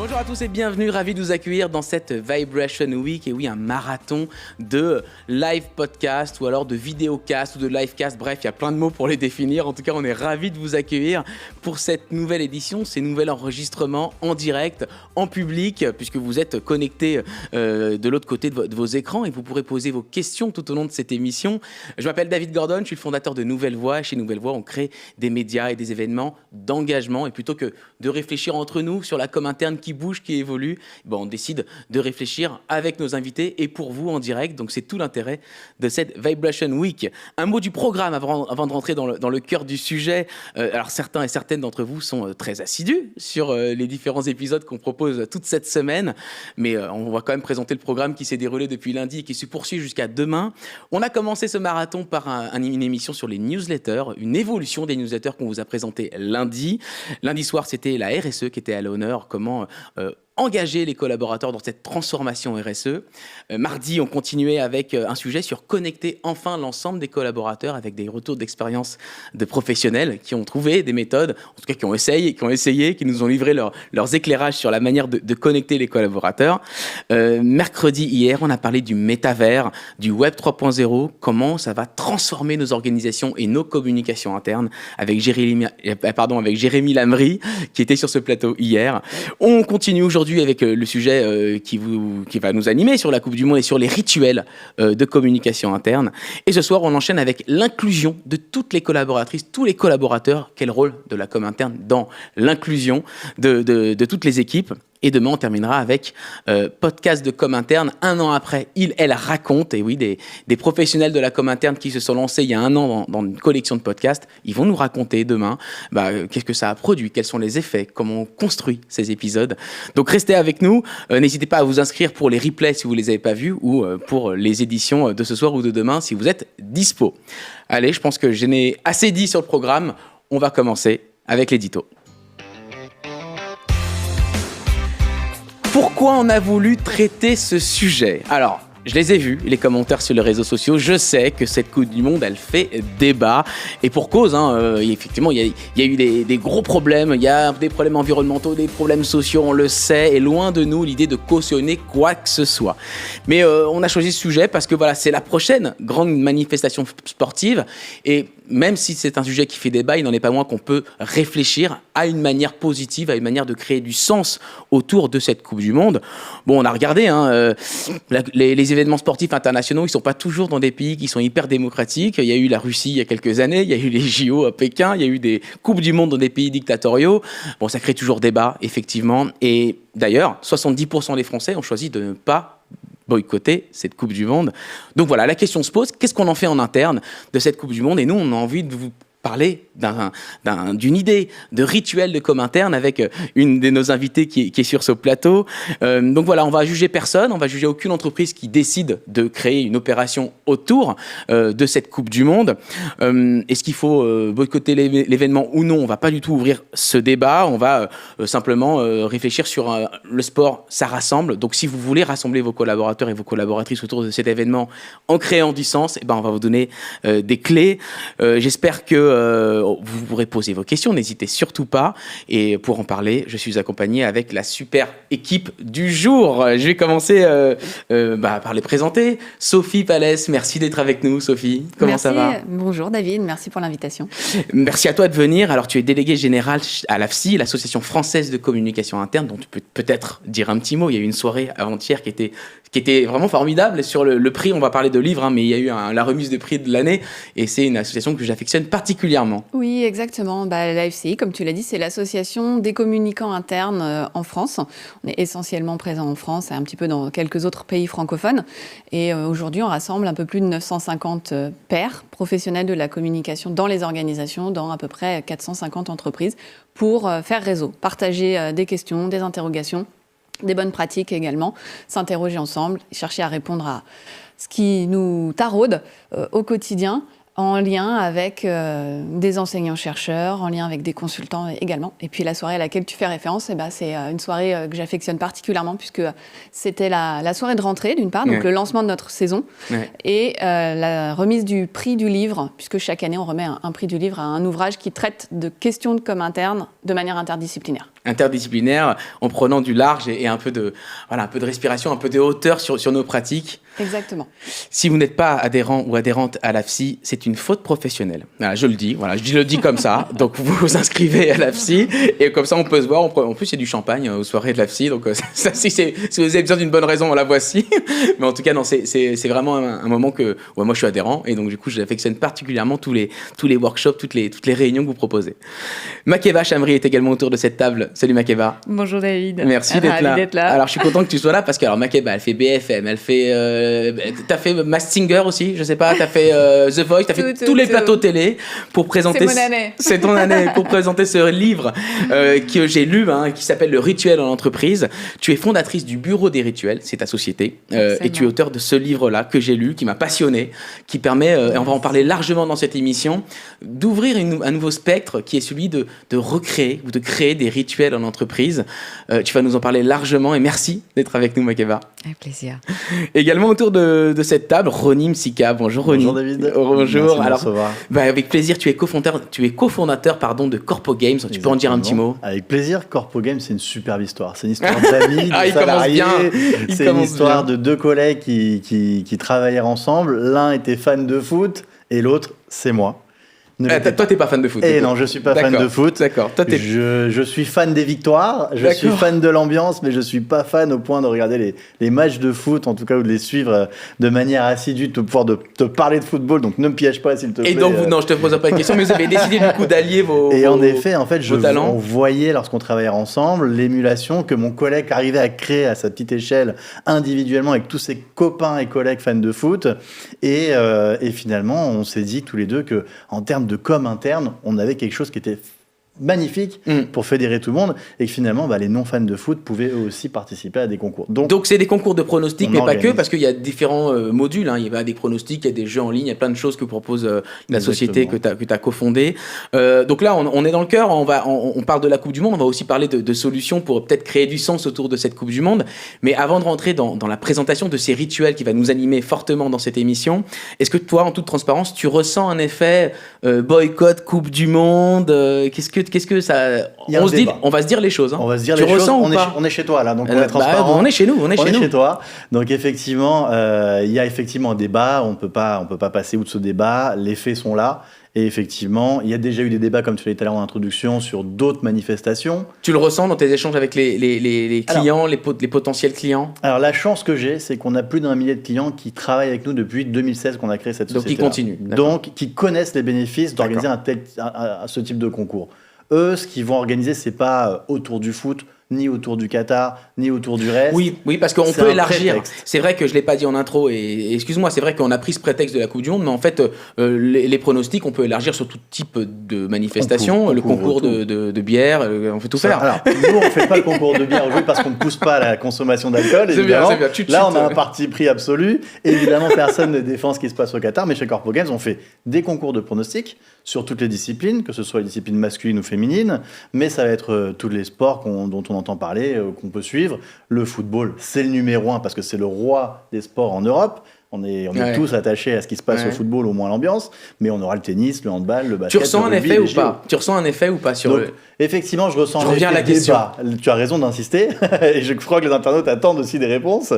Bonjour à tous et bienvenue, ravi de vous accueillir dans cette Vibration Week. Et oui, un marathon de live podcast ou alors de vidéocast ou de livecast. Bref, il y a plein de mots pour les définir. En tout cas, on est ravi de vous accueillir pour cette nouvelle édition, ces nouveaux enregistrements en direct, en public, puisque vous êtes connectés de l'autre côté de vos écrans et vous pourrez poser vos questions tout au long de cette émission. Je m'appelle David Gordon, je suis le fondateur de Nouvelle Voix. Chez Nouvelle Voix, on crée des médias et des événements d'engagement. Et plutôt que de réfléchir entre nous sur la com interne qui bouge, qui évolue, on décide de réfléchir avec nos invités et pour vous en direct. Donc c'est tout l'intérêt de cette Vibration Week. Un mot du programme avant de rentrer dans le cœur du sujet. Alors certains et certaines d'entre vous sont très assidus sur les différents épisodes qu'on propose toute cette semaine, mais on va quand même présenter le programme qui s'est déroulé depuis lundi et qui se poursuit jusqu'à demain. On a commencé ce marathon par une émission sur les newsletters, une évolution des newsletters qu'on vous a présenté lundi. Lundi soir, c'était la RSE qui était à l'honneur, comment engager les collaborateurs dans cette transformation RSE. Mardi, on continuait avec un sujet sur connecter enfin l'ensemble des collaborateurs avec des retours d'expérience de professionnels qui ont trouvé des méthodes, en tout cas qui ont essayé, qui nous ont livré leurs éclairages sur la manière de connecter les collaborateurs. Mercredi, hier, on a parlé du métavers, du Web 3.0, comment ça va transformer nos organisations et nos communications internes avec Jérémy Lamry, qui était sur ce plateau hier. On continue aujourd'hui avec le sujet qui va nous animer sur la Coupe du Monde et sur les rituels de communication interne. Et ce soir, on enchaîne avec l'inclusion de toutes les collaboratrices, tous les collaborateurs. Quel rôle de la com interne dans l'inclusion de toutes les équipes. Et demain, on terminera avec podcast de com interne. Un an après, elle raconte. Et oui, des professionnels de la com interne qui se sont lancés il y a un an dans une collection de podcasts. Ils vont nous raconter demain qu'est-ce que ça a produit, quels sont les effets, comment on construit ces épisodes. Donc, restez avec nous. N'hésitez pas à vous inscrire pour les replays si vous ne les avez pas vus ou pour les éditions de ce soir ou de demain si vous êtes dispo. Allez, je pense que je n'ai assez dit sur le programme. On va commencer avec l'édito. Pourquoi on a voulu traiter ce sujet ? Alors, je les ai vus, les commentaires sur les réseaux sociaux. Je sais que cette Coupe du Monde, elle fait débat. Et pour cause, effectivement, il y a eu des gros problèmes. Il y a des problèmes environnementaux, des problèmes sociaux, on le sait. Et loin de nous, l'idée de cautionner quoi que ce soit. Mais on a choisi ce sujet parce que voilà, c'est la prochaine grande manifestation sportive. Et même si c'est un sujet qui fait débat, il n'en est pas moins qu'on peut réfléchir à une manière positive, à une manière de créer du sens autour de cette Coupe du Monde. Bon, on a regardé, les événements sportifs internationaux, ils ne sont pas toujours dans des pays qui sont hyper démocratiques. Il y a eu la Russie il y a quelques années, il y a eu les JO à Pékin, il y a eu des Coupes du Monde dans des pays dictatoriaux. Bon, ça crée toujours débat, effectivement. Et d'ailleurs, 70% des Français ont choisi de ne pas boycotter cette Coupe du Monde. Donc voilà, la question se pose, qu'est-ce qu'on en fait en interne de cette Coupe du Monde ? Et nous, on a envie de vous parler d'une idée de rituel de com interne avec une de nos invités qui est sur ce plateau. Donc voilà, on va juger personne, on va juger aucune entreprise qui décide de créer une opération autour de cette Coupe du Monde. Est-ce qu'il faut boycotter l'événement ou non ? On va pas du tout ouvrir ce débat, on va simplement réfléchir sur le sport, ça rassemble. Donc si vous voulez rassembler vos collaborateurs et vos collaboratrices autour de cet événement en créant du sens, on va vous donner des clés. J'espère que vous pourrez poser vos questions, n'hésitez surtout pas. Et pour en parler, je suis accompagné avec la super équipe du jour. Je vais commencer par les présenter. Sophie Palès, merci d'être avec nous, Sophie. Comment ça va ? Bonjour David, merci pour l'invitation. Merci à toi de venir. Alors, tu es déléguée générale à l'AFSI, l'Association française de communication interne, dont tu peux peut-être dire un petit mot. Il y a eu une soirée avant-hier qui était vraiment formidable. Sur le prix, on va parler de livres, mais il y a eu la remise de prix de l'année et c'est une association que j'affectionne particulièrement. Oui, exactement. L'AFCI, comme tu l'as dit, c'est l'association des communicants internes en France. On est essentiellement présent en France et un petit peu dans quelques autres pays francophones. Et aujourd'hui, on rassemble un peu plus de 950 pairs professionnels de la communication dans les organisations, dans à peu près 450 entreprises, pour faire réseau, partager des questions, des interrogations, des bonnes pratiques également, s'interroger ensemble, chercher à répondre à ce qui nous taraude au quotidien, en lien avec des enseignants-chercheurs, en lien avec des consultants également. Et puis la soirée à laquelle tu fais référence, c'est une soirée que j'affectionne particulièrement puisque c'était la soirée de rentrée d'une part, donc le lancement de notre saison, et la remise du prix du livre, puisque chaque année on remet un prix du livre à un ouvrage qui traite de questions de com interne de manière interdisciplinaire. interdisciplinaire en prenant du large et un peu de respiration, un peu de hauteur sur nos pratiques. Exactement. Si vous n'êtes pas adhérent ou adhérente à l'AFSI, c'est une faute professionnelle. Voilà, je le dis, je le dis comme ça. Donc vous vous inscrivez à l'AFSI et comme ça on peut se voir. En plus il y a du champagne aux soirées de l'AFSI. Donc ça, si vous avez besoin d'une bonne raison, la voici. Mais en tout cas, non, c'est vraiment un moment que moi je suis adhérent et donc du coup j'affectionne particulièrement tous les workshops, toutes les réunions que vous proposez. Makeba Chamri est également autour de cette table. Salut Makeba. Bonjour David. Merci d'être là. Alors je suis content que tu sois là parce que Makeba, elle fait BFM, elle fait t'as fait Masked Singer aussi, je sais pas, t'as fait The Voice, t'as fait tous les plateaux télé pour présenter. C'est mon année. C'est ton année pour présenter ce livre que j'ai lu, qui s'appelle Le Rituel en entreprise. Tu es fondatrice du Bureau des Rituels, c'est ta société, et tu es auteur de ce livre-là que j'ai lu, qui m'a passionné, qui permet, et on va en parler largement dans cette émission, d'ouvrir un nouveau spectre qui est celui de recréer ou de créer des rituels en entreprise. Tu vas nous en parler largement et merci d'être avec nous, Makeba. Avec plaisir. Également autour de cette table, Ronnie Msika. Bonjour Ronnie. Bonjour David. Bonjour. Merci de Alors, avec plaisir, tu es cofondateur de Corpo Games. Exactement. Tu peux en dire un petit mot? Avec plaisir. Corpo Games, c'est une superbe histoire. C'est une histoire d'amis, de il salariés. commence bien. C'est une histoire de deux collègues qui travaillèrent ensemble. L'un était fan de foot et l'autre, c'est moi. Toi, t'es pas fan de foot. Et non, je suis pas fan de foot. D'accord. Toi, je suis fan des victoires, je suis fan de l'ambiance, mais je suis pas fan au point de regarder les matchs de foot, en tout cas, ou de les suivre de manière assidue, de pouvoir te parler de football. Donc ne me piège pas, s'il te plaît. Et donc, non, je te pose pas de question, mais vous avez décidé du coup d'allier vos Et en effet, talents. On voyait lorsqu'on travaillait ensemble l'émulation que mon collègue arrivait à créer à sa petite échelle individuellement avec tous ses copains et collègues fans de foot. Et finalement, on s'est dit tous les deux que en termes de com interne, on avait quelque chose qui était magnifique pour fédérer tout le monde et que finalement les non-fans de foot pouvaient eux aussi participer à des concours. Donc c'est des concours de pronostics, mais pas que, parce qu'il y a différents modules. Il y a des pronostics, il y a des jeux en ligne, il y a plein de choses que propose la société que tu as cofondée. Donc là, on est dans le cœur, on parle de la Coupe du Monde, on va aussi parler de solutions pour peut-être créer du sens autour de cette Coupe du Monde. Mais avant de rentrer dans la présentation de ces rituels qui va nous animer fortement dans cette émission, est-ce que toi, en toute transparence, tu ressens un effet boycott Coupe du Monde? Qu'est-ce que ça... On va se dire les choses. On va se dire tu les choses. Ou pas on est chez toi là, donc on est transparent. On est chez nous. On est chez toi. Donc effectivement, il y a effectivement un débat. On peut pas passer outre ce débat. Les faits sont là. Et effectivement, il y a déjà eu des débats, comme tu l'as dit tout à l'heure en introduction, sur d'autres manifestations. Tu le ressens dans tes échanges avec les clients, les potentiels clients? Alors, la chance que j'ai, c'est qu'on a plus d'1 millier de clients qui travaillent avec nous depuis 2016 qu'on a créé cette société. Donc, qui continuent. Donc, qui connaissent les bénéfices d'organiser ce type de concours. Eux, ce qu'ils vont organiser, c'est pas autour du foot, ni autour du Qatar, ni autour du reste. Oui, parce qu'on peut élargir. C'est vrai que je ne l'ai pas dit en intro, et excuse-moi, c'est vrai qu'on a pris ce prétexte de la Coupe du Monde, mais en fait, les pronostics, on peut élargir sur tout type de manifestation, le concours de bière, on peut tout faire. Alors, nous, on ne fait pas le concours de bière aujourd'hui parce qu'on ne pousse pas à la consommation d'alcool, évidemment. C'est bien. Là, on a un parti pris absolu. Évidemment, personne ne défend ce qui se passe au Qatar, mais chez Corpo Games, on fait des concours de pronostics sur toutes les disciplines, que ce soit les disciplines masculines ou féminines, mais ça va être tous les sports dont on entend parler, qu'on peut suivre. Le football, c'est le numéro 1 parce que c'est le roi des sports en Europe. On est tous attachés à ce qui se passe au football, au moins l'ambiance, mais on aura le tennis, le handball, le basket. Tu ressens un effet ou pas? Tu ressens un effet ou pas sur Donc, effectivement, je ressens un effet. À la question. Tu as raison d'insister, et je crois que les internautes attendent aussi des réponses.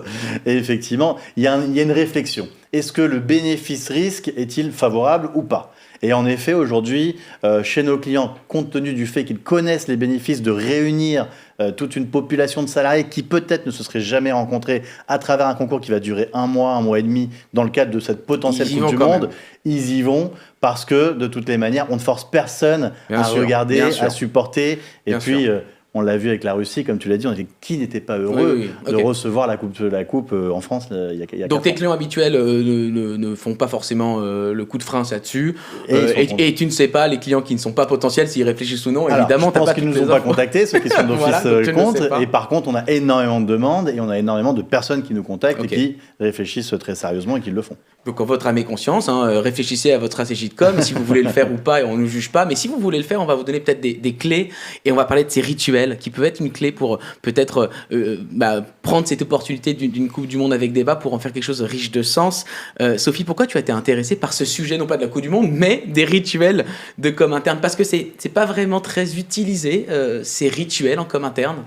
Et effectivement, il y a une réflexion. Est-ce que le bénéfice-risque est-il favorable ou pas? Et en effet, aujourd'hui, chez nos clients, compte tenu du fait qu'ils connaissent les bénéfices de réunir toute une population de salariés qui peut-être ne se seraient jamais rencontrés à travers un concours qui va durer 1 mois et demi dans le cadre de cette potentielle Coupe du Monde, ils y vont parce que de toutes les manières, on ne force personne à regarder, à supporter. Et puis... on l'a vu avec la Russie, comme tu l'as dit, qui n'était pas heureux de recevoir la coupe en France il y a 4 ans. Donc tes clients habituels ne font pas forcément le coup de frein là-dessus. Et tu ne sais pas, les clients qui ne sont pas potentiels, s'ils réfléchissent ou non, alors, évidemment, je pense qu'ils ne nous ont pas contactés, ceux qui sont d'office comptent. Et par contre, on a énormément de demandes et on a énormément de personnes qui nous contactent et qui réfléchissent très sérieusement et qui le font. Donc, en votre âme et conscience, réfléchissez à votre stratégie de com, si vous voulez le faire ou pas, et on ne nous juge pas. Mais si vous voulez le faire, on va vous donner peut-être des clés et on va parler de ces rituels qui peuvent être une clé pour peut-être prendre cette opportunité d'une Coupe du Monde avec débat pour en faire quelque chose de riche de sens. Sophie, pourquoi tu as été intéressée par ce sujet, non pas de la Coupe du Monde, mais des rituels de com interne? Parce que c'est pas vraiment très utilisé, ces rituels en com interne.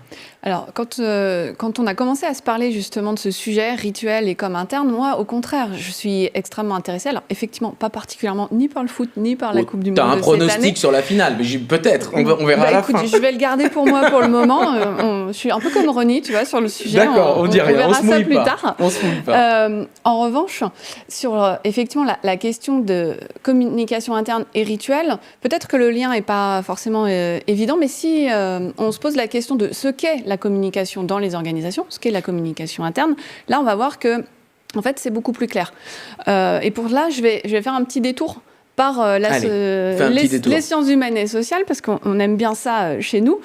Alors, quand on a commencé à se parler justement de ce sujet, rituel et com interne, moi, au contraire, je suis extrêmement intéressée. Alors, effectivement, pas particulièrement ni par le foot, ni par la Coupe du Monde. T'as un de cette année. pronostic sur la finale, mais peut-être, on verra à la fin. Je vais le garder pour moi pour le moment. Je suis un peu comme Ronnie, tu vois, sur le sujet. D'accord, on dit rien, verra on se mouille ça plus pas. tard. On se mouille pas. En revanche, sur effectivement la question de communication interne et rituel, peut-être que le lien n'est pas forcément évident, mais si on se pose la question de ce qu'est la communication dans les organisations, ce qu'est la communication interne, là, on va voir que, en fait, c'est beaucoup plus clair. Et pour là, je vais faire un petit détour par les sciences humaines et sociales, parce qu'on aime bien ça chez nous,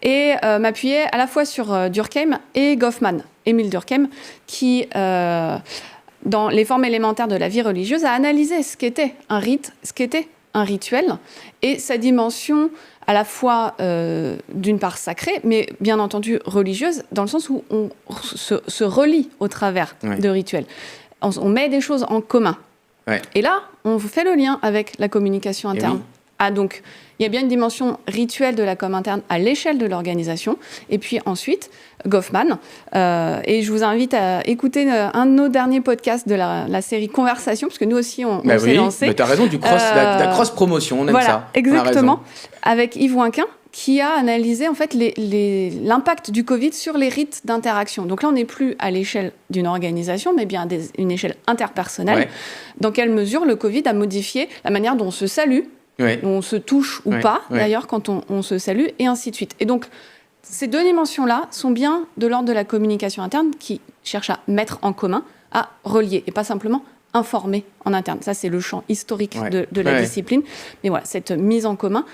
et m'appuyer à la fois sur Durkheim et Goffman, Émile Durkheim, qui, dans les formes élémentaires de la vie religieuse, a analysé ce qu'était un rite, ce qu'était un rituel, et sa dimension à la fois d'une part sacrée, mais bien entendu religieuse, dans le sens où on se relie au travers de rituels. On met des choses en commun. Ouais. Et là, on fait le lien avec la communication interne. Donc, il y a bien une dimension rituelle de la com interne à l'échelle de l'organisation. Et puis ensuite, Goffman. Et je vous invite à écouter un de nos derniers podcasts de la série Conversation, parce que nous aussi, on s'est lancé. Mais tu as raison, la cross-promotion, on aime ça. Voilà, exactement. Avec Yves Ouinquin, qui a analysé en fait l'impact du Covid sur les rites d'interaction. Donc là, on n'est plus à l'échelle d'une organisation, mais bien à une échelle interpersonnelle. Ouais. Dans quelle mesure le Covid a modifié la manière dont on se salue, dont on se touche ou pas, d'ailleurs, quand on se salue, et ainsi de suite. Et donc, ces deux dimensions-là sont bien de l'ordre de la communication interne qui cherche à mettre en commun, à relier, et pas simplement informer en interne. Ça, c'est le champ historique de la discipline. Mais voilà, cette mise en commun,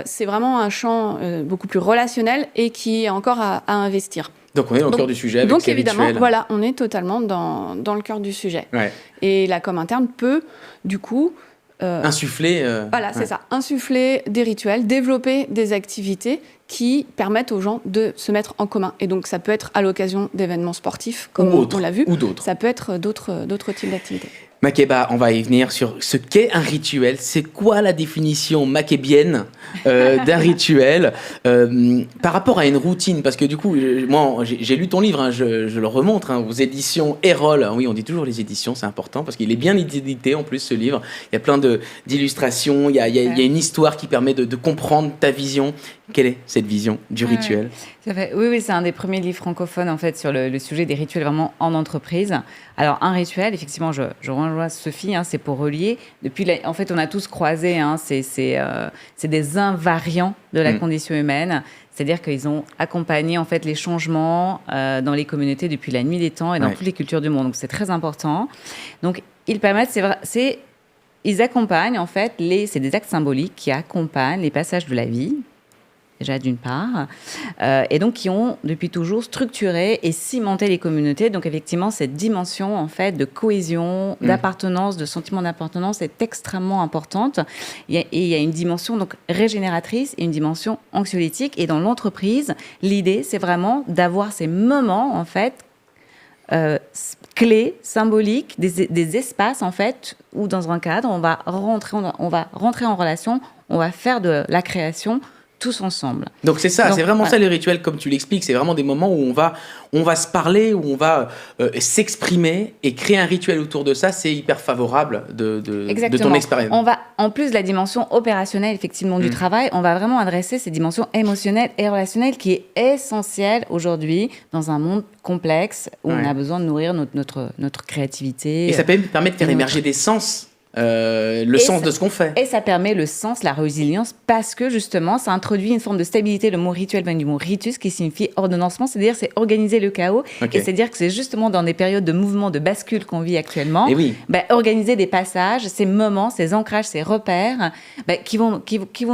c'est vraiment un champ beaucoup plus relationnel et qui est encore à investir. Donc, on est au cœur du sujet avec donc, ces évidemment, rituels. Voilà, on est totalement dans le cœur du sujet. Ouais. Et la com interne peut, du coup... insuffler... Voilà, c'est ça. Insuffler des rituels, développer des activités qui permettent aux gens de se mettre en commun. Et donc, ça peut être à l'occasion d'événements sportifs, comme on l'a vu. Ou d'autres. Ça peut être d'autres types d'activités. Makeba, on va y venir sur ce qu'est un rituel. C'est quoi la définition makébienne d'un rituel par rapport à une routine? Parce que du coup, moi, j'ai lu ton livre, je le remontre, aux éditions Erol. Oui, on dit toujours les éditions, c'est important, parce qu'il est bien édité en plus, ce livre. Il y a plein d'illustrations, il y a une histoire qui permet de comprendre ta vision. Quelle est cette vision du rituel? Oui, c'est un des premiers livres francophones en fait, sur le sujet des rituels vraiment en entreprise. Alors, un rituel, effectivement, je rejoins Sophie, c'est pour relier. En fait, on a tous croisé, c'est des invariants de la condition humaine. C'est-à-dire qu'ils ont accompagné en fait, les changements dans les communautés depuis la nuit des temps et dans toutes les cultures du monde. Donc, c'est très important. Donc, ils permettent, ils accompagnent, en fait, c'est des actes symboliques qui accompagnent les passages de la vie, déjà d'une part, et donc qui ont depuis toujours structuré et cimenté les communautés. Donc effectivement, cette dimension en fait de cohésion, d'appartenance, de sentiment d'appartenance est extrêmement importante. Et il y a une dimension donc régénératrice et une dimension anxiolytique. Et dans l'entreprise, l'idée, c'est vraiment d'avoir ces moments en fait clés, symboliques, des espaces en fait où dans un cadre, on va rentrer en relation, on va faire de la création tous ensemble. Donc c'est ça, c'est vraiment ça les rituels comme tu l'expliques, c'est vraiment des moments où on va se parler, où on va s'exprimer et créer un rituel autour de ça, c'est hyper favorable de ton expérience. On va, en plus de la dimension opérationnelle effectivement du travail, on va vraiment adresser ces dimensions émotionnelles et relationnelles qui est essentielle aujourd'hui dans un monde complexe où on a besoin de nourrir notre créativité. Et ça permet de faire émerger des sens. le sens de ce qu'on fait. Et ça permet le sens, la résilience, parce que justement, ça introduit une forme de stabilité. Le mot rituel vient du mot ritus, qui signifie ordonnancement, c'est-à-dire c'est organiser le chaos. Okay. Et c'est-à-dire que c'est justement dans des périodes de mouvement, de bascule qu'on vit actuellement, organiser des passages, ces moments, ces ancrages, ces repères, qui vont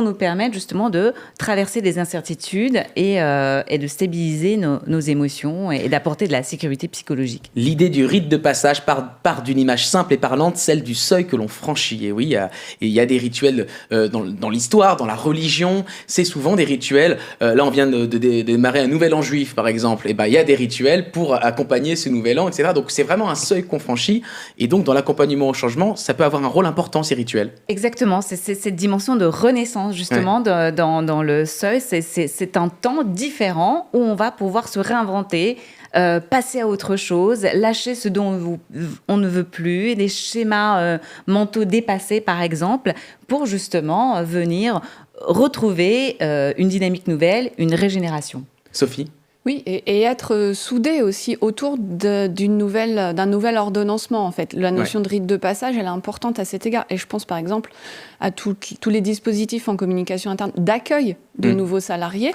nous permettre justement de traverser des incertitudes et de stabiliser nos émotions et d'apporter de la sécurité psychologique. L'idée du rite de passage part d'une image simple et parlante, celle du seuil que l'on franchit. Et oui, il y a des rituels dans l'histoire, dans la religion. C'est souvent des rituels. Là, on vient de démarrer un nouvel an juif, par exemple. Et il y a des rituels pour accompagner ce nouvel an, etc. Donc, c'est vraiment un seuil qu'on franchit. Et donc, dans l'accompagnement au changement, ça peut avoir un rôle important, ces rituels. Exactement. C'est cette dimension de renaissance, justement, dans le seuil. C'est un temps différent où on va pouvoir se réinventer, passer à autre chose, lâcher ce dont on ne veut plus, des schémas mentaux dépassés, par exemple, pour justement venir retrouver une dynamique nouvelle, une régénération. Sophie ? Oui, et être soudé aussi autour d'un nouvel ordonnancement, en fait. La notion de rite de passage, elle est importante à cet égard. Et je pense, par exemple, à tous les dispositifs en communication interne d'accueil de nouveaux salariés.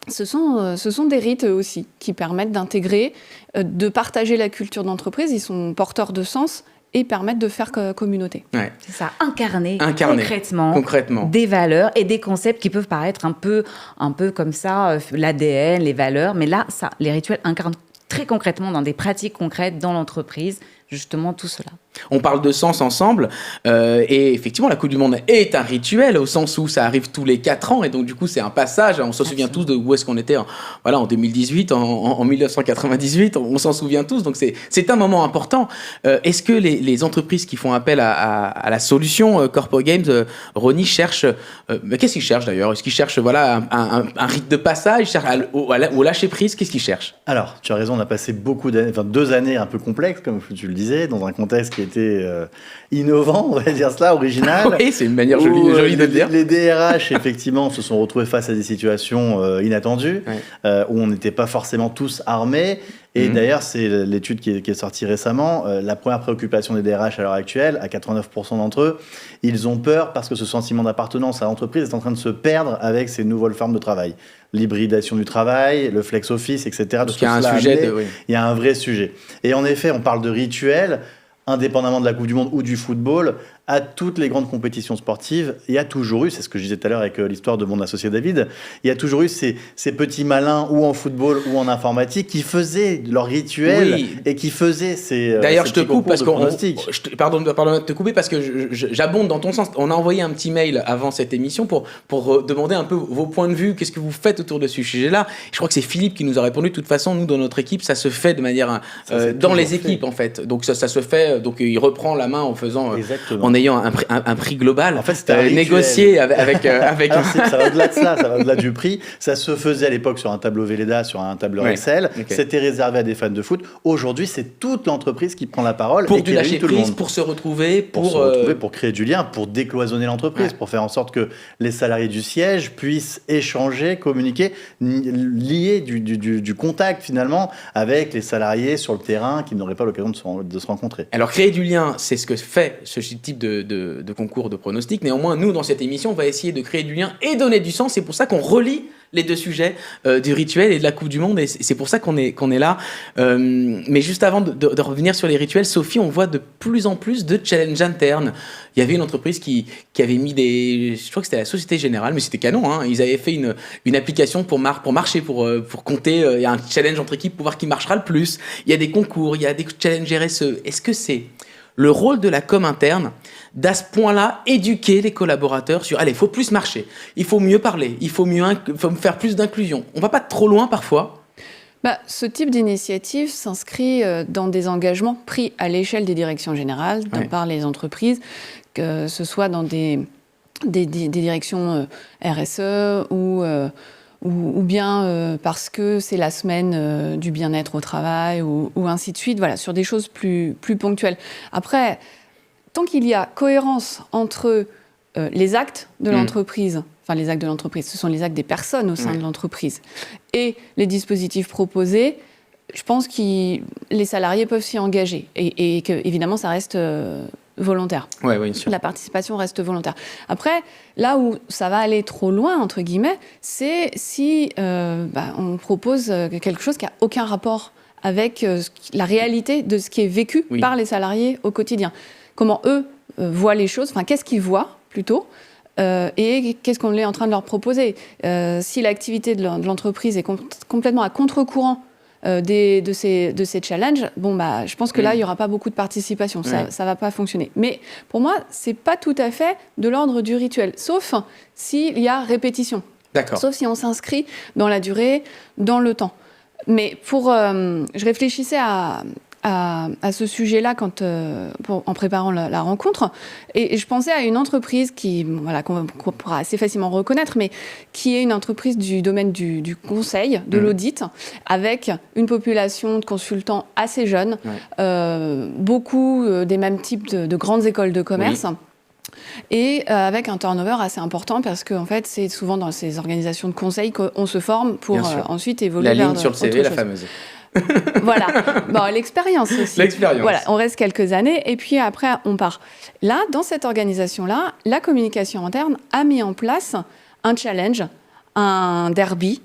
Ce sont des rites aussi qui permettent d'intégrer, de partager la culture d'entreprise. Ils sont porteurs de sens et permettent de faire communauté. Ouais. C'est ça, incarner concrètement des valeurs et des concepts qui peuvent paraître un peu comme ça, l'ADN, les valeurs. Mais là, les rituels incarnent très concrètement dans des pratiques concrètes dans l'entreprise, justement tout cela. On parle de sens ensemble et effectivement la Coupe du Monde est un rituel au sens où ça arrive tous les 4 ans et donc du coup c'est un passage, on se souvient tous de où est-ce qu'on était en 2018, en 1998, on s'en souvient tous, donc c'est un moment important. Est-ce que les entreprises qui font appel à la solution Corpo Games, Ronnie, cherchent, qu'est-ce qu'ils cherchent d'ailleurs? Est-ce qu'ils cherchent un rite de passage, au lâcher prise, qu'est-ce qu'ils cherchent? Alors tu as raison, on a passé 2 années un peu complexes comme tu le disais, dans un contexte qui était innovant, on va dire cela, original. Oui, c'est une manière jolie de le dire. Les DRH, effectivement, se sont retrouvés face à des situations inattendues, où on n'était pas forcément tous armés. Et d'ailleurs, c'est l'étude qui est sortie récemment. La première préoccupation des DRH à l'heure actuelle, à 89% d'entre eux, ils ont peur parce que ce sentiment d'appartenance à l'entreprise est en train de se perdre avec ces nouvelles formes de travail. L'hybridation du travail, le flex office, etc. Il y a un sujet. Il y a un vrai sujet. Et en effet, on parle de rituels, indépendamment de la Coupe du Monde ou du football, à toutes les grandes compétitions sportives, il y a toujours eu, c'est ce que je disais tout à l'heure avec l'histoire de mon associé David, il y a toujours eu ces petits malins, ou en football ou en informatique, qui faisaient leur rituel et qui faisaient ces D'ailleurs, je te coupe parce pardon de te couper parce que j'abonde dans ton sens. On a envoyé un petit mail avant cette émission pour demander un peu vos points de vue, qu'est-ce que vous faites autour de ce sujet-là. Je crois que c'est Philippe qui nous a répondu. De toute façon, nous, dans notre équipe, ça se fait de manière dans les équipes, en fait. Donc ça se fait. Donc il reprend la main en faisant, en ayant un prix global, en fait, c'était négocié avec Alors, ça va au-delà de ça, ça va au-delà du prix. Ça se faisait à l'époque sur un tableau Velleda, sur un tableur Excel. Okay. C'était réservé à des fans de foot. Aujourd'hui, c'est toute l'entreprise qui prend la parole pour et qui lâcher tout le prise, monde. pour se retrouver, pour créer du lien, pour décloisonner l'entreprise, pour faire en sorte que les salariés du siège puissent échanger, communiquer, lier du contact finalement avec les salariés sur le terrain qui n'auraient pas l'occasion de se rencontrer. Alors créer du lien, c'est ce que fait ce type de concours de pronostics. Néanmoins, nous, dans cette émission, on va essayer de créer du lien et donner du sens. C'est pour ça qu'on relie les deux sujets du rituel et de la Coupe du Monde. Et c'est pour ça qu'on est là. Mais juste avant de revenir sur les rituels, Sophie, on voit de plus en plus de challenges internes. Il y avait une entreprise qui avait mis je crois que c'était la Société Générale, mais c'était canon. Hein. Ils avaient fait une application pour marcher, pour compter. Il y a un challenge entre équipes pour voir qui marchera le plus. Il y a des concours, il y a des challenges RSE. Est-ce que c'est le rôle de la com interne d'à ce point-là éduquer les collaborateurs sur allez, il faut plus marcher, il faut mieux parler, il faut faire plus d'inclusion. On va pas trop loin parfois. Ce type d'initiative s'inscrit dans des engagements pris à l'échelle des directions générales, par les entreprises, que ce soit dans des directions RSE ou bien parce que c'est la semaine du bien-être au travail ou ainsi de suite, voilà, sur des choses plus ponctuelles. Après, tant qu'il y a cohérence entre les actes de l'entreprise, enfin les actes de l'entreprise, ce sont les actes des personnes au sein de l'entreprise, et les dispositifs proposés, je pense que les salariés peuvent s'y engager et que, évidemment, ça reste volontaire. Oui, bien sûr. La participation reste volontaire. Après, là où ça va aller trop loin, entre guillemets, c'est si on propose quelque chose qui n'a aucun rapport avec la réalité de ce qui est vécu par les salariés au quotidien. Comment eux voient les choses, enfin, qu'est-ce qu'ils voient plutôt, et qu'est-ce qu'on est en train de leur proposer. Si l'activité de l'entreprise est complètement à contre-courant de ces challenges, je pense que là, il n'y aura pas beaucoup de participation. Ça ne va pas fonctionner. Mais pour moi, ce n'est pas tout à fait de l'ordre du rituel, sauf s'il y a répétition. D'accord. Sauf si on s'inscrit dans la durée, dans le temps. Mais je réfléchissais à ce sujet-là en préparant la rencontre, et je pensais à une entreprise qu'on pourra assez facilement reconnaître, mais qui est une entreprise du domaine du conseil, de l'audit, avec une population de consultants assez jeune, beaucoup des mêmes types de grandes écoles de commerce. Oui. Et avec un turnover assez important, parce qu'en fait, c'est souvent dans ces organisations de conseil qu'on se forme pour ensuite évoluer vers autre chose. La ligne sur le CV, la fameuse. Voilà. L'expérience aussi. L'expérience. Voilà, on reste quelques années et puis après, on part. Là, dans cette organisation-là, la communication interne a mis en place un challenge, un derby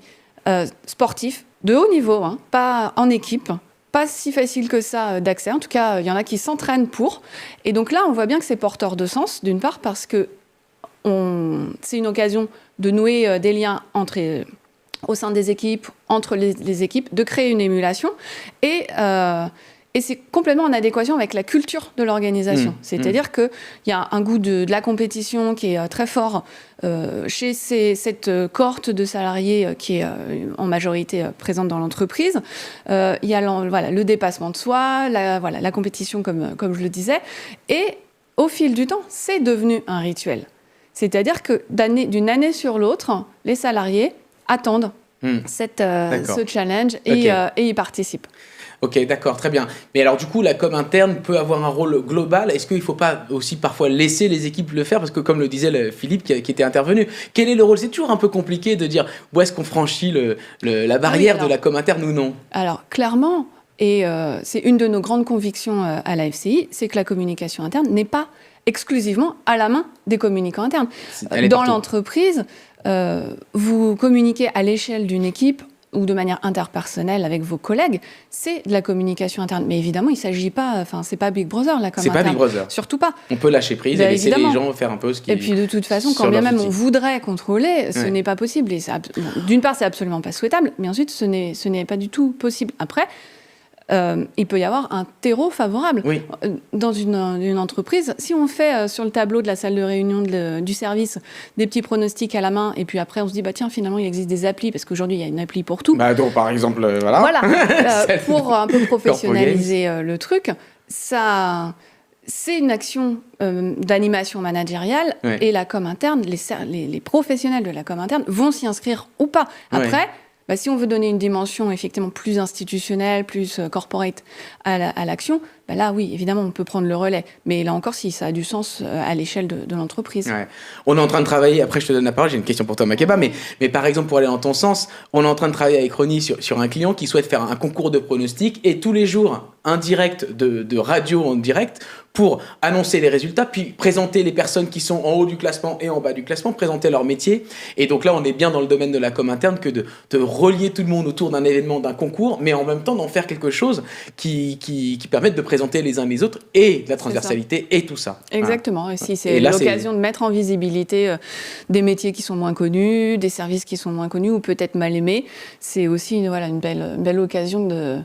sportif de haut niveau, pas en équipe, pas si facile que ça d'accès. En tout cas, il y en a qui s'entraînent pour. Et donc là, on voit bien que c'est porteur de sens, d'une part, parce que c'est une occasion de nouer des liens au sein des équipes, entre les équipes, de créer une émulation. Et c'est complètement en adéquation avec la culture de l'organisation. C'est-à-dire qu'il y a un goût de la compétition qui est très fort chez cette cohorte de salariés qui est en majorité présente dans l'entreprise. Il y a le dépassement de soi, la compétition, comme je le disais. Et au fil du temps, c'est devenu un rituel. C'est-à-dire que d'une année sur l'autre, les salariés attendent ce challenge et y participent. Ok, d'accord, très bien. Mais alors du coup, la com interne peut avoir un rôle global. Est-ce qu'il ne faut pas aussi parfois laisser les équipes le faire? Parce que comme le disait Philippe qui était intervenu, quel est le rôle? C'est toujours un peu compliqué de dire où est-ce qu'on franchit la barrière de la com interne ou non. Alors clairement, et c'est une de nos grandes convictions à la FCI, c'est que la communication interne n'est pas exclusivement à la main des communicants internes. Dans l'entreprise, vous communiquez à l'échelle d'une équipe ou de manière interpersonnelle avec vos collègues, c'est de la communication interne. Mais évidemment, il ne s'agit pas... c'est pas Big Brother, la com interne. C'est pas Big Brother. Surtout pas. On peut lâcher prise et laisser les gens faire un peu ce qu'ils... Et puis de toute façon, quand bien même on voudrait contrôler, ce n'est pas possible. Et d'une part, c'est absolument pas souhaitable, mais ensuite, ce n'est pas du tout possible. Après, il peut y avoir un terreau favorable. Oui. Dans une entreprise. Si on fait sur le tableau de la salle de réunion du service des petits pronostics à la main, et puis après on se dit tiens, finalement il existe des applis, parce qu'aujourd'hui il y a une appli pour tout. Donc par exemple, voilà. Pour un peu professionnaliser le truc, ça, c'est une action d'animation managériale, et la com interne, les professionnels de la com interne vont s'y inscrire ou pas. Après, si on veut donner une dimension effectivement plus institutionnelle, plus corporate à l'action, là oui, évidemment, on peut prendre le relais. Mais là encore, si ça a du sens à l'échelle de l'entreprise. Ouais. On est en train de travailler, après je te donne la parole, j'ai une question pour toi Makeba, mais par exemple, pour aller dans ton sens, on est en train de travailler avec Rony sur un client qui souhaite faire un concours de pronostics, et tous les jours, un direct de radio en direct pour annoncer les résultats, puis présenter les personnes qui sont en haut du classement et en bas du classement, présenter leur métier. Et donc là, on est bien dans le domaine de la com interne que de relier tout le monde autour d'un événement, d'un concours, mais en même temps d'en faire quelque chose qui permette de présenter les uns les autres et la transversalité et tout ça. Exactement. Et si c'est l'occasion de mettre en visibilité des métiers qui sont moins connus, des services qui sont moins connus ou peut-être mal aimés, c'est aussi une belle occasion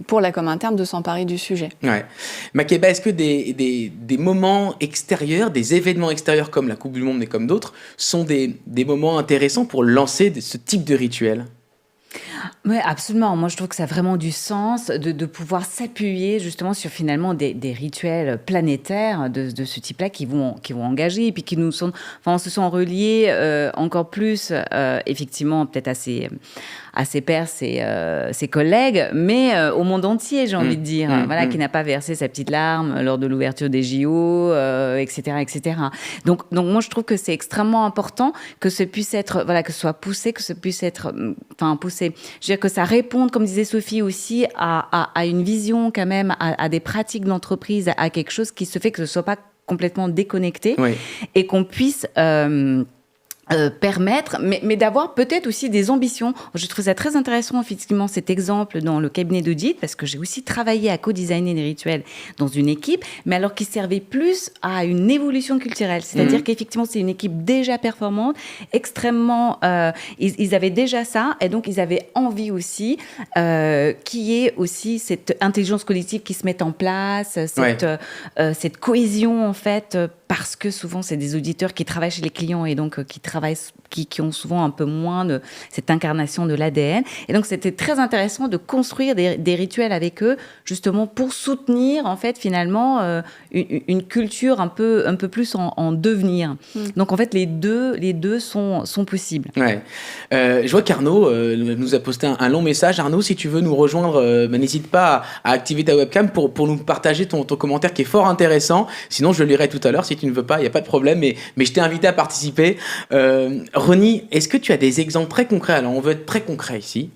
pour la com interne de s'emparer du sujet. Ouais. Makeba, est-ce que des moments extérieurs, des événements extérieurs comme la Coupe du Monde et comme d'autres, sont des moments intéressants pour lancer ce type de rituel? Oui, absolument. Moi, je trouve que ça a vraiment du sens de pouvoir s'appuyer justement sur finalement des rituels planétaires de ce type-là qui vont engager et puis qui se sont reliés encore plus, effectivement, peut-être à ses pairs, ses collègues, mais au monde entier, j'ai envie de dire, qui n'a pas versé sa petite larme lors de l'ouverture des JO, etc., etc. Donc moi, je trouve que c'est extrêmement important que ce puisse être, que ce soit poussé, que ce puisse être, poussé. Je veux dire que ça réponde, comme disait Sophie aussi, à une vision quand même, à des pratiques d'entreprise, à quelque chose qui se fait que ce soit pas complètement déconnecté et qu'on puisse permettre, mais d'avoir peut-être aussi des ambitions. Je trouve ça très intéressant, effectivement, cet exemple dans le cabinet d'audit, parce que j'ai aussi travaillé à co-designer des rituels dans une équipe, mais alors qui servait plus à une évolution culturelle. C'est-à-dire qu'effectivement, c'est une équipe déjà performante, extrêmement... ils avaient déjà ça, et donc ils avaient envie aussi qu'il y ait aussi cette intelligence collective qui se mette en place, cette cohésion, en fait, parce que souvent, c'est des auditeurs qui travaillent chez les clients et donc qui ont souvent un peu moins de cette incarnation de l'ADN. Et donc, c'était très intéressant de construire des rituels avec eux, justement pour soutenir, en fait, finalement, une culture un peu plus en devenir. Donc, en fait, les deux sont possibles. Ouais. Je vois qu'Arnaud nous a posté un long message. Arnaud, si tu veux nous rejoindre, n'hésite pas à activer ta webcam pour nous partager ton commentaire qui est fort intéressant. Sinon, je le lirai tout à l'heure. Si tu ne veux pas, il n'y a pas de problème. Mais je t'ai invité à participer. Ronnie, est-ce que tu as des exemples très concrets, alors on veut être très concret ici,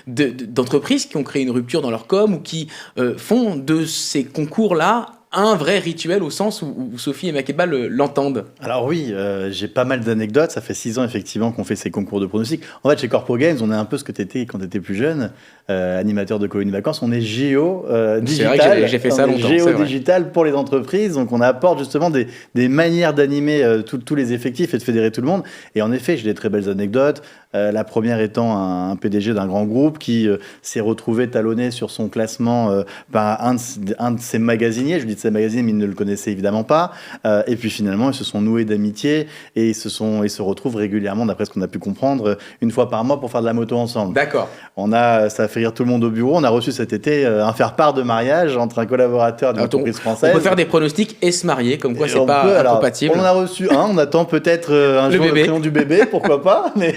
d'entreprises qui ont créé une rupture dans leur com ou qui font de ces concours-là un vrai rituel au sens où Sophie et Makeba l'entendent? Alors oui, j'ai pas mal d'anecdotes. Ça fait 6 ans effectivement qu'on fait ces concours de pronostics. En fait, chez Corpo Games, on est un peu ce que tu étais quand tu étais plus jeune, animateur de colonies de vacances. On est géo digital. C'est vrai que j'ai fait ça longtemps. Géo digital pour les entreprises. Donc on apporte justement des manières d'animer tous les effectifs et de fédérer tout le monde. Et en effet, j'ai des très belles anecdotes. La première étant un PDG d'un grand groupe qui s'est retrouvé talonné sur son classement par un de ses magasiniers. Je dis de ses magasiniers, mais ils ne le connaissaient évidemment pas. Et puis finalement, ils se sont noués d'amitié et ils se retrouvent régulièrement, d'après ce qu'on a pu comprendre, une fois par mois pour faire de la moto ensemble. D'accord. Ça a fait rire tout le monde au bureau. On a reçu cet été un faire-part de mariage entre un collaborateur d'une entreprise française. On peut faire des pronostics et se marier, comme quoi c'est pas incompatible. On en a reçu un. On attend peut-être un jour le prénom du bébé, pourquoi pas. Mais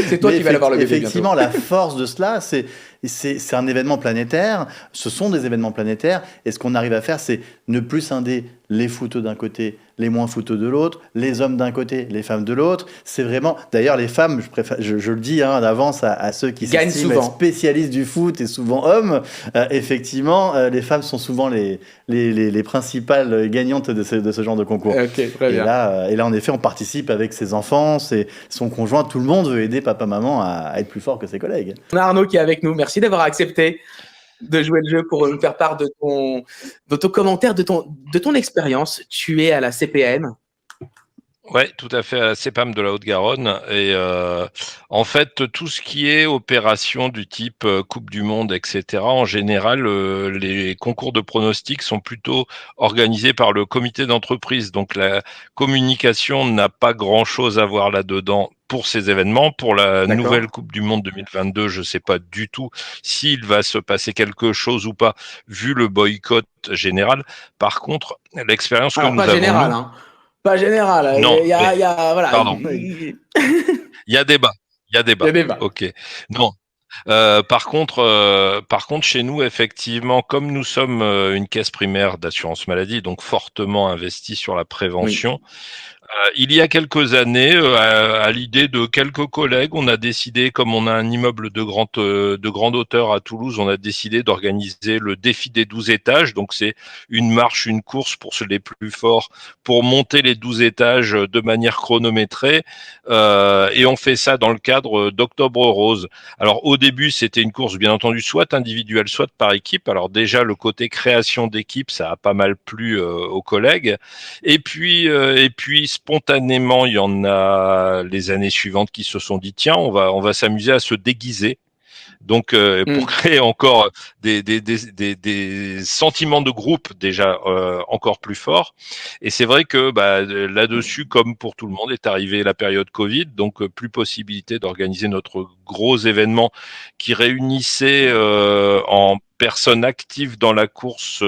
c'est toi qui vas l'avoir le bébé. Effectivement, la force de cela, c'est un événement planétaire. Ce sont des événements planétaires. Et ce qu'on arrive à faire, c'est ne plus scinder les footeux d'un côté, les moins footeux de l'autre, les hommes d'un côté, les femmes de l'autre. C'est vraiment... D'ailleurs, les femmes, je le dis d'avance à ceux qui s'estiment être spécialistes du foot et souvent hommes, effectivement, les femmes sont souvent les principales gagnantes de ce genre de concours. Okay, très bien. Et là, en effet, on participe avec ses enfants, son conjoint. Tout le monde veut aider papa-maman à être plus fort que ses collègues. On a Arnaud qui est avec nous. Merci d'avoir accepté de jouer le jeu pour nous faire part de ton commentaire, de ton expérience. Tu es à la CPM. Oui, tout à fait, à la CEPAM de la Haute-Garonne. Et en fait, tout ce qui est opération du type Coupe du Monde, etc., en général, les concours de pronostics sont plutôt organisés par le comité d'entreprise. Donc la communication n'a pas grand-chose à voir là-dedans pour ces événements. Pour la nouvelle Coupe du Monde 2022, je ne sais pas du tout s'il va se passer quelque chose ou pas, vu le boycott général. Par contre, l'expérience que nous avons... général, Pas général. Non, voilà. Pardon. Il y a débat. Ok. Non. Par contre, chez nous, effectivement, comme nous sommes une caisse primaire d'assurance maladie, donc fortement investie sur la prévention, il y a quelques années, à l'idée de quelques collègues, on a décidé, comme on a un immeuble de grande hauteur à Toulouse, on a décidé d'organiser le défi des 12 étages. Donc c'est une marche, une course pour ceux les plus forts, pour monter les 12 étages de manière chronométrée. Et on fait ça dans le cadre d'Octobre Rose. Alors au début, c'était une course, bien entendu, soit individuelle, soit par équipe. Alors déjà, le côté création d'équipe, ça a pas mal plu aux collègues. Et puis spontanément, il y en a les années suivantes qui se sont dit tiens, on va s'amuser à se déguiser. Donc pour créer encore des sentiments de groupe déjà encore plus forts. Et c'est vrai que là-dessus, comme pour tout le monde, est arrivée la période Covid, donc plus possibilité d'organiser notre gros événement qui réunissait en personnes actives dans la course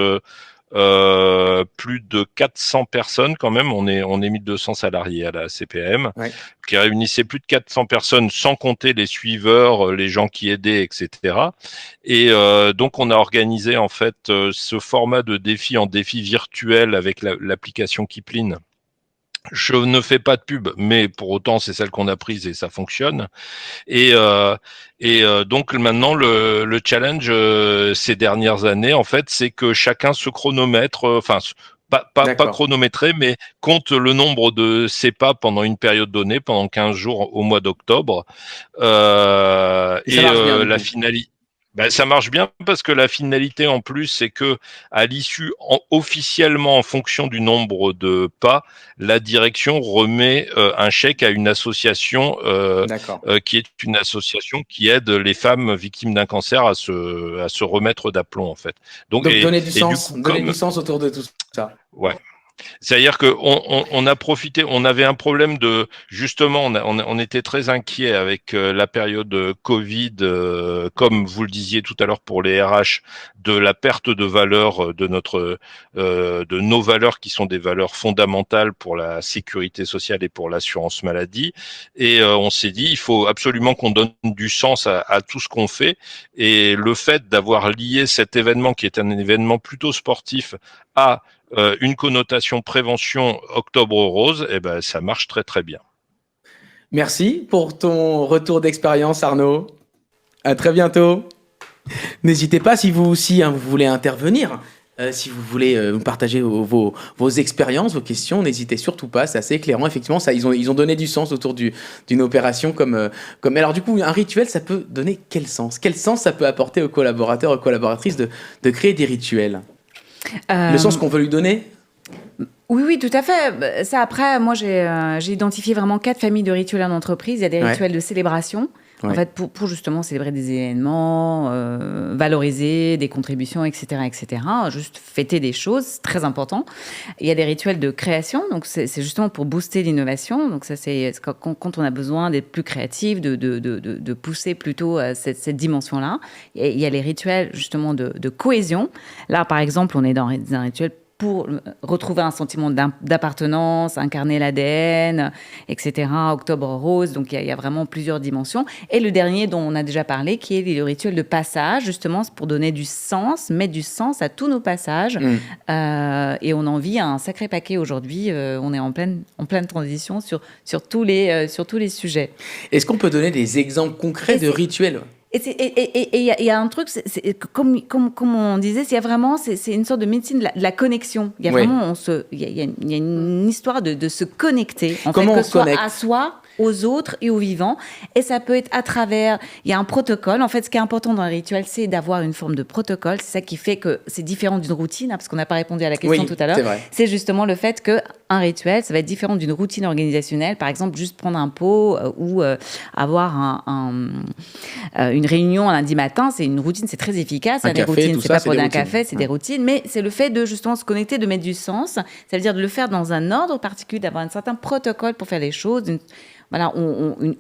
plus de 400 personnes quand même. On est 1200 salariés à la CPM, qui réunissait plus de 400 personnes, sans compter les suiveurs, les gens qui aidaient, etc. Et donc on a organisé en fait ce format de défi en défi virtuel avec l'application Kipling. Je ne fais pas de pub, mais pour autant c'est celle qu'on a prise et ça fonctionne. Et donc maintenant le challenge ces dernières années en fait, c'est que chacun se chronomètre, pas chronométré, mais compte le nombre de ses pas pendant une période donnée, pendant 15 jours au mois d'octobre. La finalité. Ça marche bien parce que la finalité en plus, c'est que à l'issue, officiellement en fonction du nombre de pas, la direction remet un chèque à une association qui est une association qui aide les femmes victimes d'un cancer à se remettre d'aplomb en fait. Donc donner du sens autour de tout ça. Ouais. C'est-à-dire que on a profité, on avait un problème de justement, on était très inquiet avec la période Covid, comme vous le disiez tout à l'heure pour les RH, de la perte de valeur de de nos valeurs qui sont des valeurs fondamentales pour la sécurité sociale et pour l'assurance maladie. Et on s'est dit, il faut absolument qu'on donne du sens à tout ce qu'on fait. Et le fait d'avoir lié cet événement qui est un événement plutôt sportif à une connotation prévention Octobre Rose, ça marche très très bien. Merci pour ton retour d'expérience, Arnaud. À très bientôt. N'hésitez pas si vous aussi vous voulez intervenir, si vous voulez nous partager vos expériences, vos questions, n'hésitez surtout pas, c'est assez éclairant. Effectivement, ça, ils ont donné du sens autour d'une opération comme. Alors du coup, un rituel, ça peut donner quel sens ça peut apporter aux collaborateurs, aux collaboratrices de créer des rituels? Le sens qu'on veut lui donner? Oui, tout à fait. Ça, après, moi, j'ai identifié vraiment 4 familles de rituels en entreprise. Il y a des rituels de célébration, en fait, pour justement célébrer des événements, valoriser des contributions, etc., etc. Juste fêter des choses, c'est très important. Il y a des rituels de création, donc c'est justement pour booster l'innovation. Donc ça, c'est quand on a besoin d'être plus créatif, de pousser plutôt cette dimension-là. Il y a les rituels justement de cohésion. Là, par exemple, on est dans un rituel pour retrouver un sentiment d'appartenance, incarner l'ADN, etc., Octobre Rose, donc il y a vraiment plusieurs dimensions. Et le dernier dont on a déjà parlé, qui est le rituel de passage, justement, c'est pour donner du sens, mettre du sens à tous nos passages. Et on en vit un sacré paquet aujourd'hui. On est en pleine transition sur tous les sujets. Est-ce qu'on peut donner des exemples concrets de rituels ? Et il y a un truc, comme on disait, c'est une sorte de médecine de la connexion. Il y a vraiment, il y a une histoire de se connecter. Comment on se connecte à soi, aux autres et aux vivants. Et ça peut être à travers, il y a un protocole. En fait, ce qui est important dans le rituel, c'est d'avoir une forme de protocole. C'est ça qui fait que c'est différent d'une routine, parce qu'on n'a pas répondu à la question tout à l'heure. C'est justement le fait qu'un rituel, ça va être différent d'une routine organisationnelle. Par exemple, juste prendre un pot ou avoir une réunion un lundi matin, c'est une routine, c'est très efficace. Des routines, c'est pas prendre un café, c'est des routines. Mais c'est le fait de justement se connecter, de mettre du sens. Ça veut dire de le faire dans un ordre particulier, d'avoir un certain protocole pour faire les choses.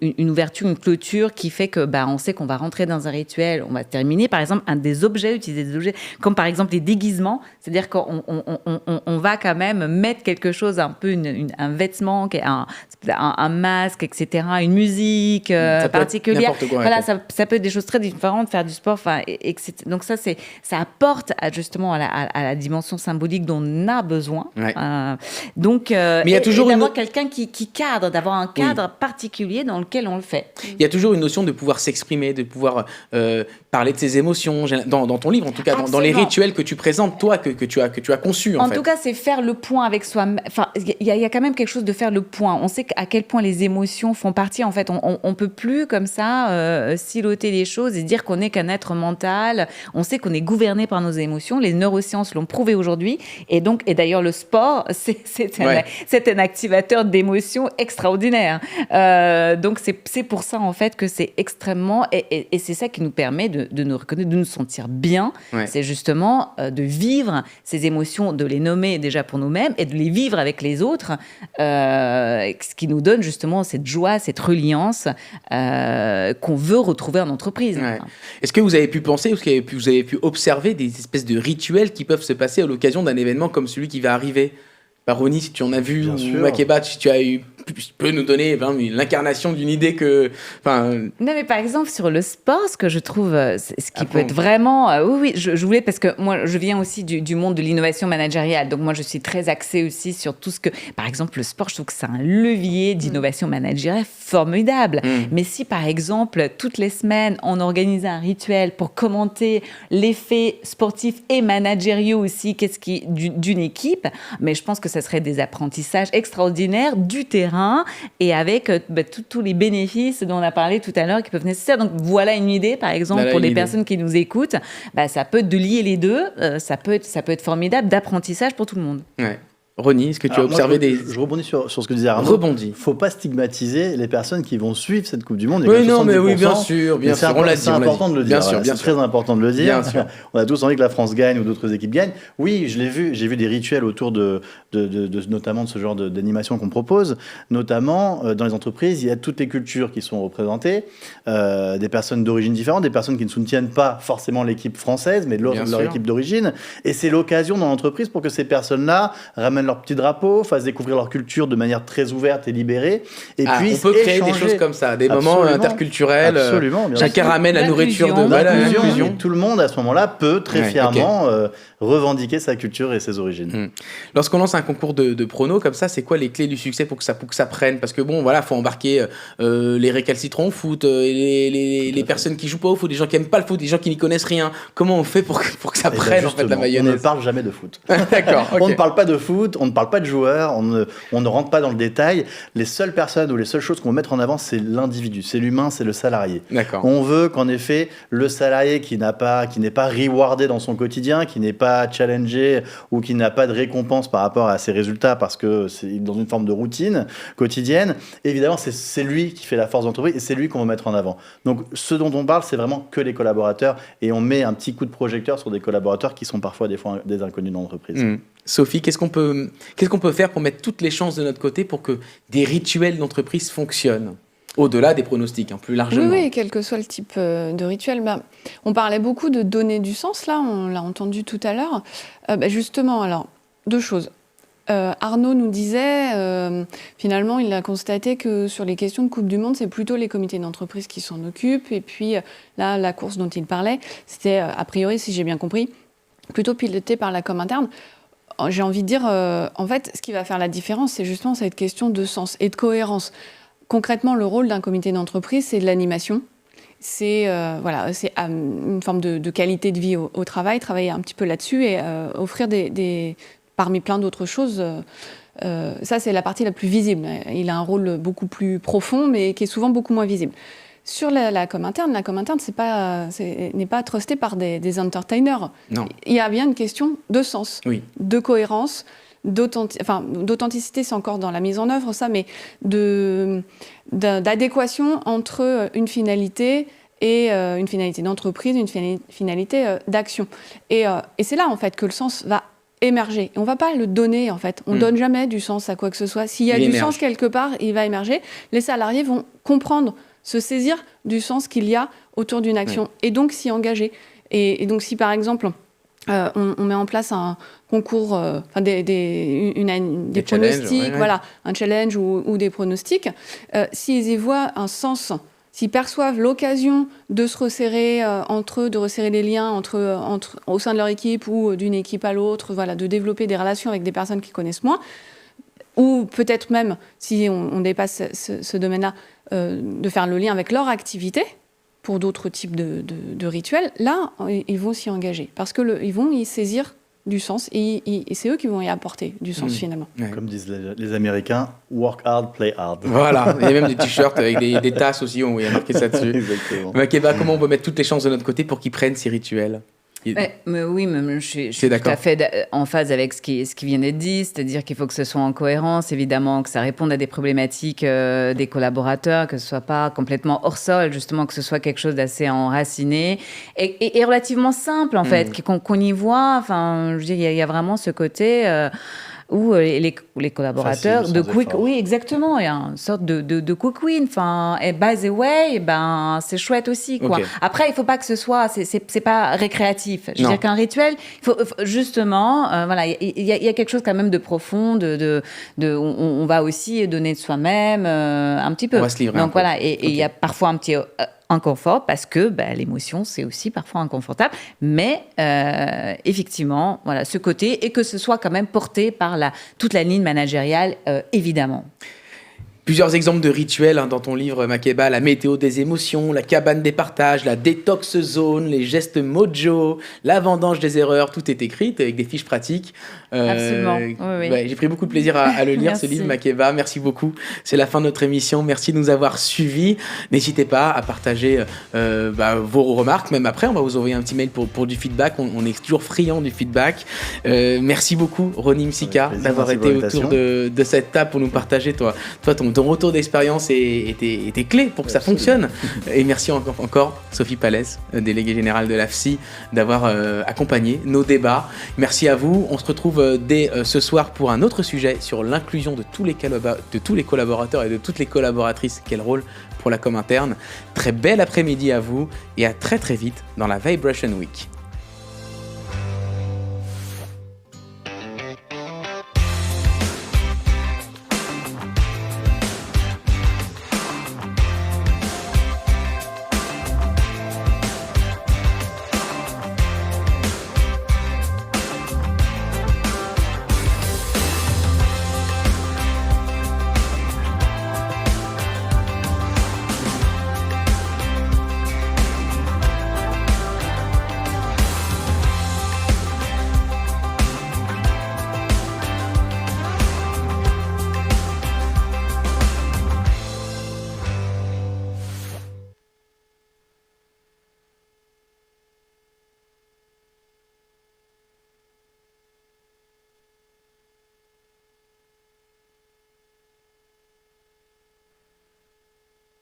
Une ouverture, une clôture qui fait que on sait qu'on va rentrer dans un rituel, on va terminer. Par exemple, utiliser des objets, comme par exemple les déguisements, c'est-à-dire qu'on va quand même mettre quelque chose, un peu un vêtement, un masque, etc., une musique particulière. Ça peut être des choses très différentes, faire du sport, etc. Donc ça apporte justement à la dimension symbolique dont on a besoin. Mais il y a toujours d'avoir quelqu'un qui cadre, d'avoir un cadre particulier dans lequel on le fait. Il y a toujours une notion de pouvoir s'exprimer, de pouvoir parler de ses émotions, dans ton livre, en tout cas, dans les rituels que tu présentes, toi, que tu as conçus. En fait. Tout cas, c'est faire le point avec soi. Enfin, il y a quand même quelque chose de faire le point. On sait à quel point les émotions font partie. En fait, on peut plus comme ça siloter les choses et dire qu'on n'est qu'un être mental. On sait qu'on est gouverné par nos émotions. Les neurosciences l'ont prouvé aujourd'hui. Et d'ailleurs, le sport, c'est un activateur d'émotions extraordinaire. Donc c'est pour ça en fait que c'est extrêmement et c'est ça qui nous permet de nous reconnaître, de nous sentir bien. Ouais. C'est justement de vivre ces émotions, de les nommer déjà pour nous-mêmes et de les vivre avec les autres, ce qui nous donne justement cette joie, cette reliance qu'on veut retrouver en entreprise. Ouais. Est-ce que vous avez pu penser, est-ce que vous avez pu observer des espèces de rituels qui peuvent se passer à l'occasion d'un événement comme celui qui va arriver? Ronnie, si tu en as vu, Bien ou sûr. Makeba, si tu peux nous donner l'incarnation d'une idée que... Non, mais par exemple, sur le sport, ce que je trouve, ce qui peut bon. être vraiment... oui, je voulais, parce que moi, je viens aussi du monde de l'innovation managériale. Donc, moi, je suis très axée aussi sur tout ce que... Par exemple, le sport, je trouve que c'est un levier d'innovation managériale formidable. Mais si, par exemple, toutes les semaines, on organisait un rituel pour commenter les faits sportifs et managériaux aussi, d'une équipe, mais je pense que ça serait des apprentissages extraordinaires du terrain et avec tous les bénéfices dont on a parlé tout à l'heure qui peuvent être nécessaires. Donc voilà une idée, par exemple, pour les personnes qui nous écoutent. Ça peut être de lier les deux. Ça peut être formidable d'apprentissage pour tout le monde. Ouais. Ronnie, est-ce que tu as observé Je rebondis sur ce que disait Arnaud. Rebondis. Il ne faut pas stigmatiser les personnes qui vont suivre cette Coupe du Monde. Oui, non, mais oui, bien sûr. On l'a dit. C'est important de le dire. Bien sûr. C'est très important de le dire. Bien sûr. On a tous envie que la France gagne ou d'autres équipes gagnent. Oui, je l'ai vu. J'ai vu des rituels autour notamment de ce genre d'animation qu'on propose. Notamment, dans les entreprises, il y a toutes les cultures qui sont représentées. Des personnes d'origine différente, des personnes qui ne soutiennent pas forcément l'équipe française, mais leur équipe d'origine. Et c'est l'occasion dans l'entreprise pour que ces personnes-là ramènent leur petit drapeau, fassent découvrir leur culture de manière très ouverte et libérée. Et puis, on peut créer des choses comme ça, des moments interculturels. Absolument. Chacun ramène la nourriture de l'inclusion. Tout le monde, à ce moment-là, peut très fièrement revendiquer sa culture et ses origines. Lorsqu'on lance un concours de pronos comme ça, c'est quoi les clés du succès pour que ça prenne? Parce que faut embarquer les récalcitrants au foot, les personnes qui jouent pas au foot, les gens qui aiment pas le foot, les gens qui n'y connaissent rien. Comment on fait pour que ça prenne, en fait, la mayonnaise? On ne parle jamais de foot. D'accord. On ne parle pas de foot, on ne parle pas de joueurs, on ne rentre pas dans le détail. Les seules personnes ou les seules choses qu'on va mettre en avant, c'est l'individu, c'est l'humain, c'est le salarié. D'accord. On veut qu'en effet, le salarié qui n'est pas rewardé dans son quotidien, qui n'est pas challengé ou qui n'a pas de récompense par rapport à ses résultats parce que c'est dans une forme de routine quotidienne, évidemment, c'est lui qui fait la force d'entreprise et c'est lui qu'on va mettre en avant. Donc, ce dont on parle, c'est vraiment que les collaborateurs et on met un petit coup de projecteur sur des collaborateurs qui sont parfois des inconnus dans l'entreprise. Sophie, qu'est-ce qu'on peut faire pour mettre toutes les chances de notre côté pour que des rituels d'entreprise fonctionnent au-delà des pronostics, plus largement? Oui, quel que soit le type de rituel. On parlait beaucoup de donner du sens, là, on l'a entendu tout à l'heure. Justement, alors, deux choses. Arnaud nous disait, finalement, il a constaté que sur les questions de Coupe du Monde, c'est plutôt les comités d'entreprise qui s'en occupent. Et puis, là, la course dont il parlait, c'était, a priori, si j'ai bien compris, plutôt piloté par la com interne. J'ai envie de dire, en fait, ce qui va faire la différence, c'est justement cette question de sens et de cohérence. Concrètement, le rôle d'un comité d'entreprise, c'est de l'animation. C'est une forme de qualité de vie au travail, travailler un petit peu là-dessus et offrir parmi plein d'autres choses. Ça, c'est la partie la plus visible. Il a un rôle beaucoup plus profond, mais qui est souvent beaucoup moins visible. Sur la com interne, n'est pas trustée par des entertainers. Non. Il y a bien une question de sens, de cohérence, d'authenticité, c'est encore dans la mise en œuvre, ça, mais d'adéquation entre une finalité et une finalité d'entreprise, une finalité d'action. Et c'est là, en fait, que le sens va émerger. On ne va pas le donner, en fait. On ne donne jamais du sens à quoi que ce soit. S'il y a du sens quelque part, il va émerger. Les salariés vont comprendre, se saisir du sens qu'il y a autour d'une action et donc s'y engager. Et donc, si, par exemple... on met en place un concours, des pronostics, un challenge ou des pronostics. S'ils y voient un sens, s'ils perçoivent l'occasion de se resserrer entre eux, de resserrer les liens au sein de leur équipe ou d'une équipe à l'autre, de développer des relations avec des personnes qu'ils connaissent moins, ou peut-être même, si on dépasse ce domaine-là, de faire le lien avec leur activité, pour d'autres types de rituels, là, ils vont s'y engager. Parce qu'ils vont y saisir du sens et c'est eux qui vont y apporter du sens, finalement. Ouais. Comme disent les Américains, work hard, play hard. Voilà, il y a même des t-shirts avec des tasses aussi où il y a marqué ça dessus. Exactement. Makeba, comment on peut mettre toutes les chances de notre côté pour qu'ils prennent ces rituels? Mais oui, mais je suis tout à fait en phase avec ce qui vient d'être dit, c'est-à-dire qu'il faut que ce soit en cohérence, évidemment, que ça réponde à des problématiques des collaborateurs, que ce soit pas complètement hors sol, justement, que ce soit quelque chose d'assez enraciné et relativement simple, en fait, qu'on y voit. Enfin, je dis, il y a vraiment ce côté... où les collaborateurs de quick, oui, exactement, il y a une sorte de quick win. Enfin, et by the way, c'est chouette aussi, quoi. Okay. Après, il faut pas que ce soit, c'est pas récréatif. Je veux dire qu'un rituel, il faut justement, voilà, il y a quelque chose quand même de profond, on va aussi donner de soi-même un petit peu. On va se livrer. Donc voilà, et il y a parfois un petit inconfort parce que l'émotion, c'est aussi parfois inconfortable. Mais effectivement, voilà, ce côté, et que ce soit quand même porté par toute la ligne managériale, évidemment. Plusieurs exemples de rituels dans ton livre, Makeba, la météo des émotions, la cabane des partages, la détox zone, les gestes mojo, la vendange des erreurs, tout est écrit avec des fiches pratiques. Absolument, oui. Ouais, j'ai pris beaucoup de plaisir à le lire, ce livre, Makeba. Merci beaucoup. C'est la fin de notre émission. Merci de nous avoir suivis. N'hésitez pas à partager vos remarques. Même après, on va vous envoyer un petit mail pour du feedback. On est toujours friand du feedback. Merci beaucoup, Ronnie Msika, d'avoir été autour de cette table pour nous partager ton retour d'expérience et tes clés pour que ça fonctionne. Et merci encore Sophie Palès, déléguée générale de l'AFSI, d'avoir accompagné nos débats. Merci à vous. On se retrouve dès ce soir pour un autre sujet sur l'inclusion de tous les collaborateurs et de toutes les collaboratrices. Quel rôle pour la com interne. Très bel après-midi à vous et à très très vite dans la Vibration Week.